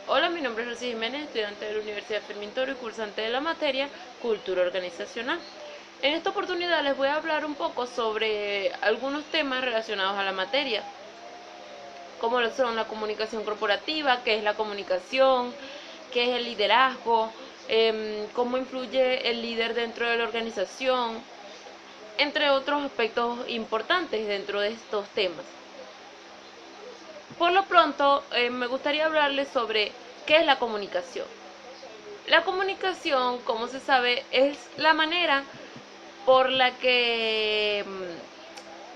Hola, mi nombre es Rosy Jiménez, estudiante de la Universidad Fermín Toro y cursante de la materia Cultura Organizacional. En esta oportunidad les voy a hablar un poco sobre algunos temas relacionados a la materia, como lo son la comunicación corporativa, qué es la comunicación, qué es el liderazgo, cómo influye el líder dentro de la organización, entre otros aspectos importantes dentro de estos temas. Por lo pronto, me gustaría hablarles sobre qué es la comunicación. La comunicación, como se sabe, es la manera por la que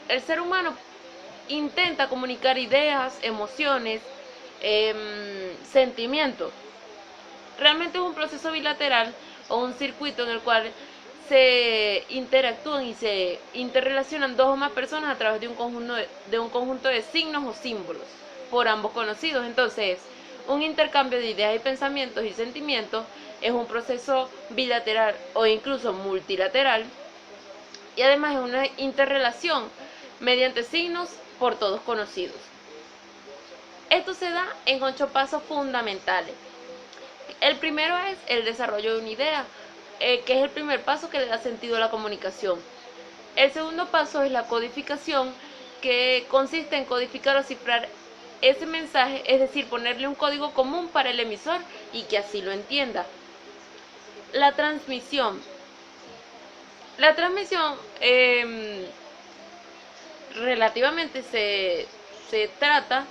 el ser humano intenta comunicar ideas, emociones, sentimientos. Realmente es un proceso bilateral o un circuito en el cual se interactúan y se interrelacionan dos o más personas a través de un conjunto de signos o símbolos por ambos conocidos. Entonces, un intercambio de ideas y pensamientos y sentimientos es un proceso bilateral o incluso multilateral, y además es una interrelación mediante signos por todos conocidos. Esto se da en 8 pasos fundamentales. El primero es el desarrollo de una idea, que es el primer paso que le da sentido a la comunicación. El segundo paso es la codificación, que consiste en codificar o cifrar ese mensaje, es decir, ponerle un código común para el emisor y que así lo entienda. La transmisión. La transmisión relativamente se trata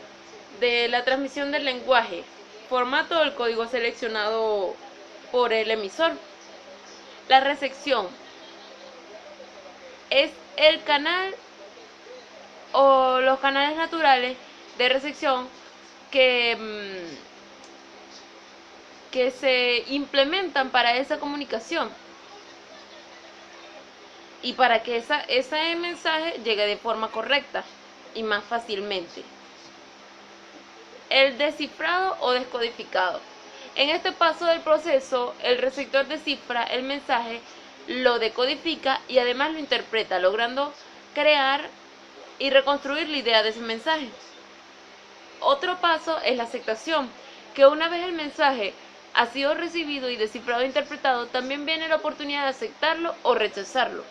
de la transmisión del lenguaje, formato del código seleccionado por el emisor. La recepción es el canal o los canales naturales de recepción que se implementan para esa comunicación y para que ese mensaje llegue de forma correcta y más fácilmente. El descifrado o descodificado. En este paso del proceso, el receptor descifra el mensaje, lo decodifica y además lo interpreta, logrando crear y reconstruir la idea de ese mensaje. Otro paso es la aceptación, que una vez el mensaje ha sido recibido y descifrado e interpretado, también viene la oportunidad de aceptarlo o rechazarlo.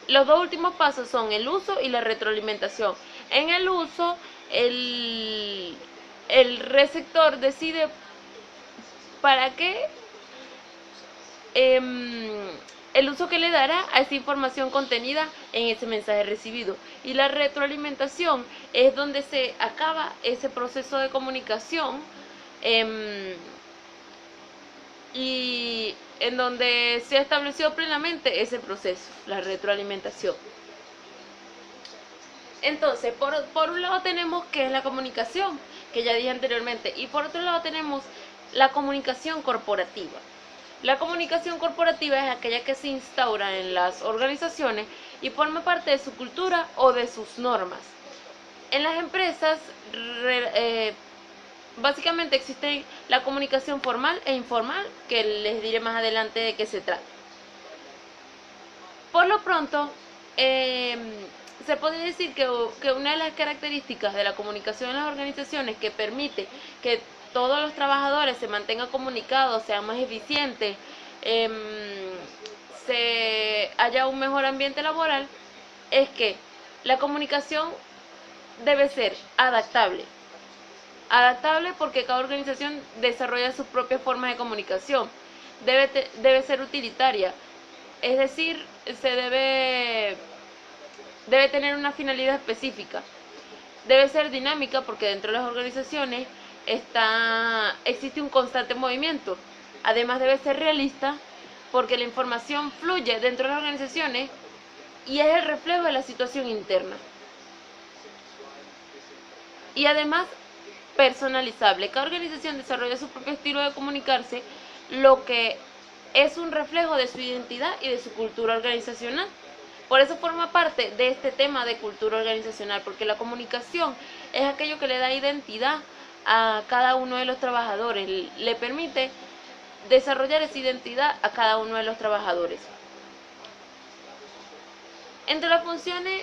Los dos últimos pasos son el uso y la retroalimentación. En el uso, el receptor decide para qué, el uso que le dará a esa información contenida en ese mensaje recibido. Y la retroalimentación es donde se acaba ese proceso de comunicación, y en donde se ha establecido plenamente ese proceso, la retroalimentación. Entonces, por un lado tenemos que es la comunicación, que ya dije anteriormente, y por otro lado tenemos la comunicación corporativa. La comunicación corporativa es aquella que se instaura en las organizaciones y forma parte de su cultura o de sus normas. En las empresas, básicamente existe la comunicación formal e informal, que les diré más adelante de qué se trata. Por lo pronto, se puede decir que una de las características de la comunicación en las organizaciones que permite que todos los trabajadores se mantengan comunicados, sean más eficientes, haya un mejor ambiente laboral, es que la comunicación debe ser adaptable. Adaptable porque cada organización desarrolla sus propias formas de comunicación. Debe ser utilitaria, es decir, debe tener una finalidad específica. Debe ser dinámica porque dentro de las organizaciones existe un constante movimiento. Además debe ser realista porque la información fluye dentro de las organizaciones y es el reflejo de la situación interna. Y además personalizable. Cada organización desarrolla su propio estilo de comunicarse, lo que es un reflejo de su identidad y de su cultura organizacional. Por eso forma parte de este tema de cultura organizacional, porque la comunicación es aquello que le da identidad a cada uno de los trabajadores, le permite desarrollar esa identidad a cada uno de los trabajadores. Entre las funciones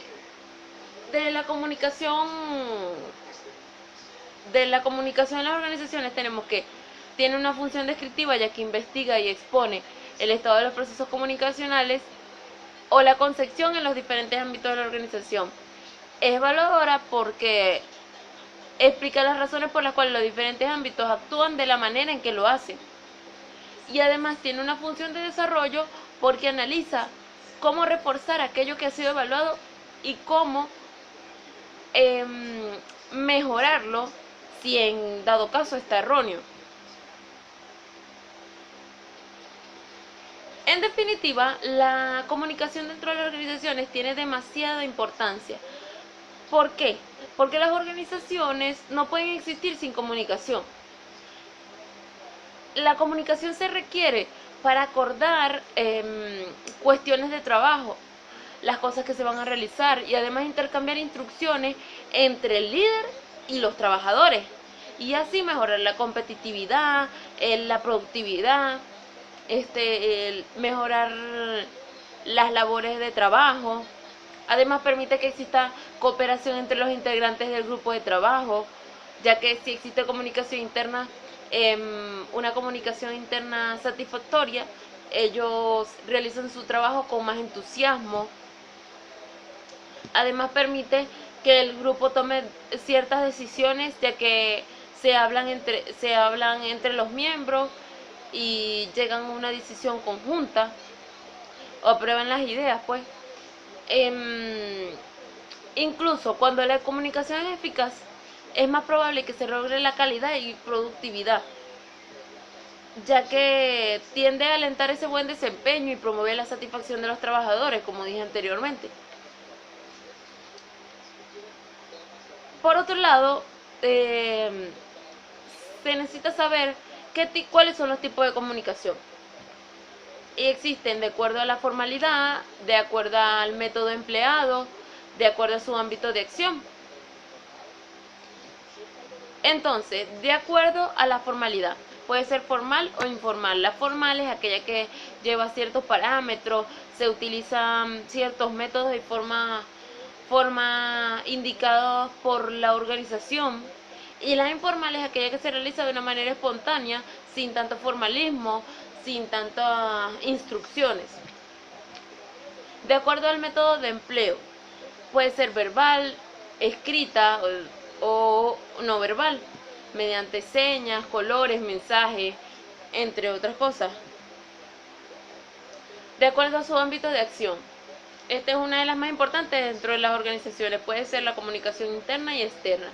de la comunicación de la comunicación en las organizaciones tenemos que tiene una función descriptiva, ya que investiga y expone el estado de los procesos comunicacionales o la concepción en los diferentes ámbitos de la organización. Es evaluadora porque explica las razones por las cuales los diferentes ámbitos actúan de la manera en que lo hacen. Y además tiene una función de desarrollo porque analiza cómo reforzar aquello que ha sido evaluado y cómo mejorarlo si en dado caso está erróneo. En definitiva, la comunicación dentro de las organizaciones tiene demasiada importancia. ¿Por qué? Porque las organizaciones no pueden existir sin comunicación. La comunicación se requiere para acordar cuestiones de trabajo, las cosas que se van a realizar y además intercambiar instrucciones entre el líder y los trabajadores y así mejorar la competitividad, la productividad, mejorar las labores de trabajo. Además permite que exista cooperación entre los integrantes del grupo de trabajo, ya que si existe comunicación interna, una comunicación interna satisfactoria, ellos realizan su trabajo con más entusiasmo. Además permite que el grupo tome ciertas decisiones, ya que se hablan entre los miembros y llegan a una decisión conjunta o aprueban las ideas, pues. Incluso cuando la comunicación es eficaz, es más probable que se logre la calidad y productividad, ya que tiende a alentar ese buen desempeño y promover la satisfacción de los trabajadores, como dije anteriormente. Por otro lado, se necesita saber cuáles son los tipos de comunicación. Y existen de acuerdo a la formalidad, de acuerdo al método empleado, de acuerdo a su ámbito de acción. Entonces, de acuerdo a la formalidad, puede ser formal o informal. La formal es aquella que lleva ciertos parámetros, se utilizan ciertos métodos y forma indicados por la organización. Y la informal es aquella que se realiza de una manera espontánea, sin tanto formalismo, sin tantas instrucciones. De acuerdo al método de empleo, puede ser verbal, escrita o no verbal, mediante señas, colores, mensajes, entre otras cosas. De acuerdo a su ámbito de acción. Esta es una de las más importantes dentro de las organizaciones, puede ser la comunicación interna y externa.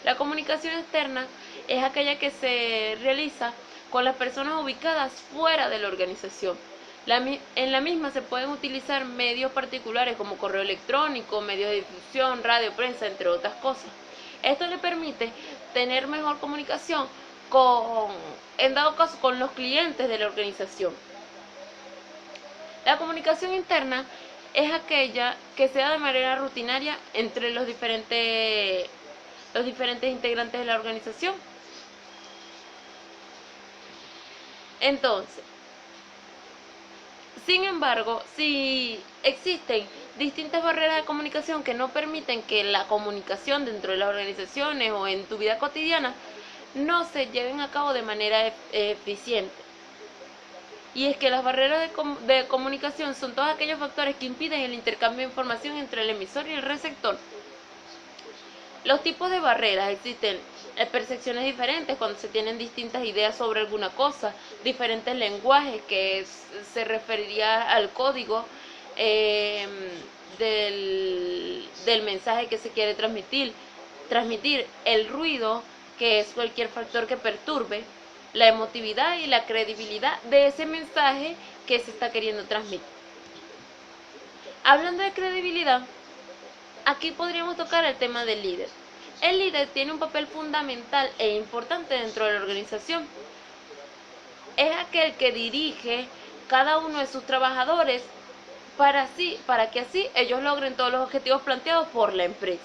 La comunicación externa es aquella que se realiza con las personas ubicadas fuera de la organización. En la misma se pueden utilizar medios particulares como correo electrónico, medios de difusión, radio, prensa, entre otras cosas. Esto le permite tener mejor comunicación en dado caso, con los clientes de la organización. La comunicación interna es aquella que se da de manera rutinaria entre los diferentes integrantes de la organización. Entonces, sin embargo, si existen distintas barreras de comunicación que no permiten que la comunicación dentro de las organizaciones o en tu vida cotidiana no se lleven a cabo de manera eficiente. Y es que las barreras de comunicación son todos aquellos factores que impiden el intercambio de información entre el emisor y el receptor. Los tipos de barreras existen percepciones diferentes cuando se tienen distintas ideas sobre alguna cosa, diferentes lenguajes que se referiría al código del mensaje que se quiere transmitir, el ruido, que es cualquier factor que perturbe, la emotividad y la credibilidad de ese mensaje que se está queriendo transmitir. Hablando de credibilidad, aquí podríamos tocar el tema del líder. El líder tiene un papel fundamental e importante dentro de la organización. Es aquel que dirige cada uno de sus trabajadores para que así ellos logren todos los objetivos planteados por la empresa.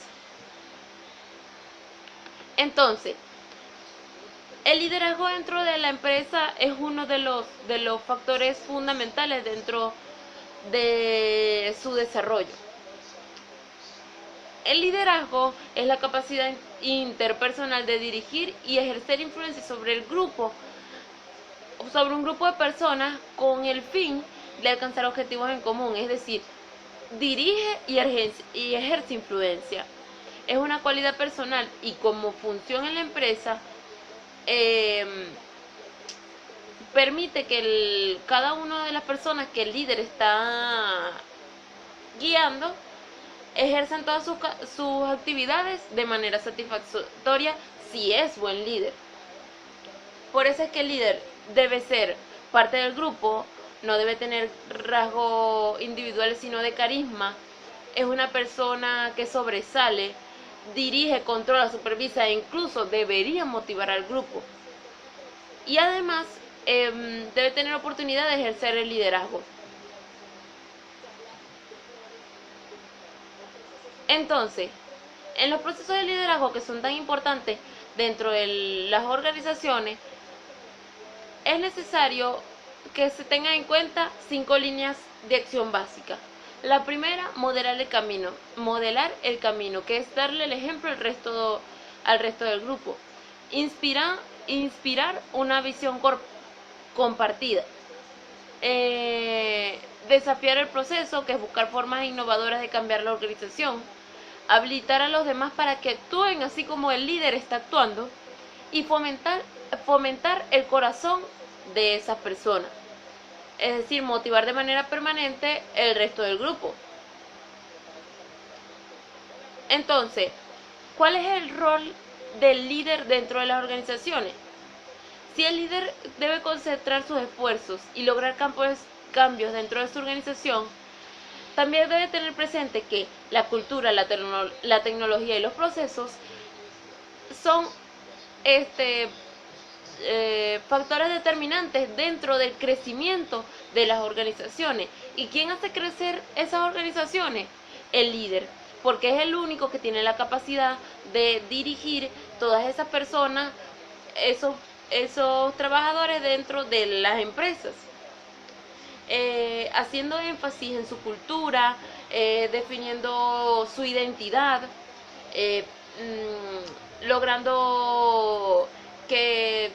Entonces, el liderazgo dentro de la empresa es uno de los factores fundamentales dentro de su desarrollo. El liderazgo es la capacidad interpersonal de dirigir y ejercer influencia sobre el grupo, sobre un grupo de personas con el fin de alcanzar objetivos en común, es decir, dirige y ejerce influencia. Es una cualidad personal y como función en la empresa permite que cada una de las personas que el líder está guiando ejerzan todas sus actividades de manera satisfactoria si es buen líder. Por eso es que el líder debe ser parte del grupo, no debe tener rasgos individuales sino de carisma, es una persona que sobresale, dirige, controla, supervisa e incluso debería motivar al grupo. Y además debe tener oportunidad de ejercer el liderazgo. Entonces, en los procesos de liderazgo que son tan importantes dentro de las organizaciones, es necesario que se tengan en cuenta 5 líneas de acción básicas. La primera, modelar el camino. Modelar el camino, que es darle el ejemplo al resto del grupo. Inspirar una visión compartida. Desafiar el proceso, que es buscar formas innovadoras de cambiar la organización. Habilitar a los demás para que actúen así como el líder está actuando. Y fomentar el corazón de esas personas. Es decir, motivar de manera permanente el resto del grupo. Entonces, ¿cuál es el rol del líder dentro de las organizaciones? Si el líder debe concentrar sus esfuerzos y lograr cambios dentro de su organización, también debe tener presente que la cultura, la tecnología y los procesos son factores determinantes dentro del crecimiento de las organizaciones. ¿Y quién hace crecer esas organizaciones? El líder, porque es el único que tiene la capacidad de dirigir todas esas personas, esos trabajadores dentro de las empresas. Haciendo énfasis en su cultura, definiendo su identidad, logrando que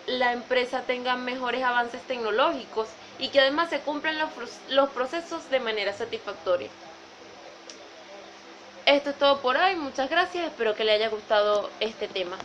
la empresa tenga mejores avances tecnológicos y que además se cumplan los procesos de manera satisfactoria. Esto es todo por hoy, muchas gracias, espero que le haya gustado este tema.